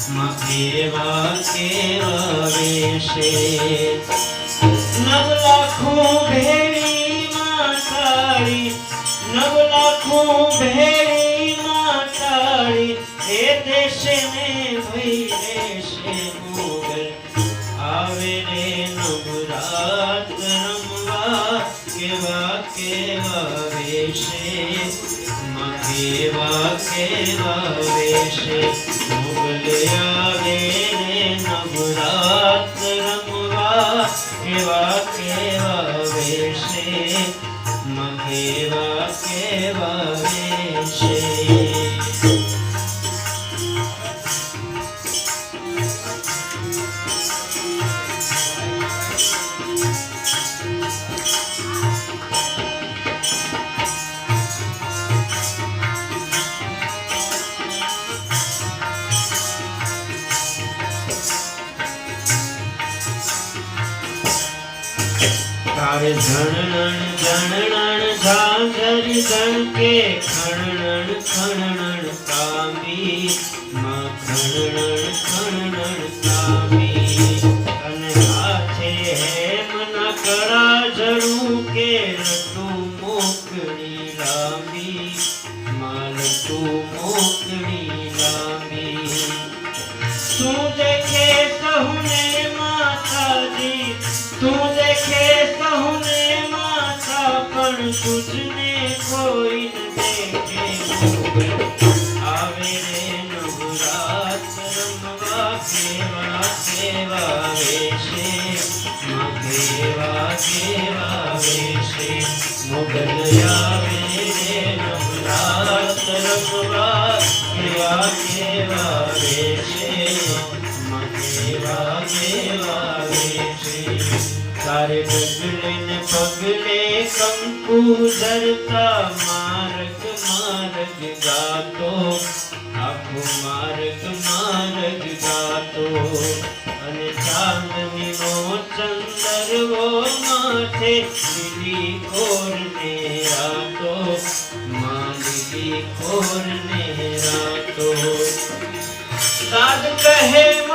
કેવા કેવા વેશે નવ લાખો ભેળી માતાળી નવ લાખો ભેળી માતાળી એ દેશે ને ભઈ રહેશે મોગલ આવે રે નવરાત રમવા કેવા કેવા વેશે કેવા કેવા વેશે મોગલ આવે રે નવરાત રમવા કેવા કેવા વેશે કેવા કેવા વેશે તારે ઝણણ ઝણણ ઝાંઝરી ઝણકે ખણણ ખણણ કામી માં ખણણ ખણણ કામી અને હાથે હેમના કળા ઝડું કે રટું મોકળી લાંબી માલતું મોકળી લાંબી તું દેખે સહુને માતાજી તું દેખે સહુને માતા પણ તુજને કોઈ ન દેખે આવે રે નવરાત રમવા કેવા કેવા વેશે કેવા કેવા વેશે મોગલ આવે રે નવરાત રમવા કેવા કેવા વેશે કેવા કેવા વેશે તારે ડગલે ને પગલે કંકુ ધરતા માર્ગ માર્ગ ગાતો આખો માર્ગ માર્ગ ગાતો અને ચાંદની નો ચંદરવો માથે લીલી ખોર ને રાતો માં લીલી ખોર ને રાતો સાદ કહે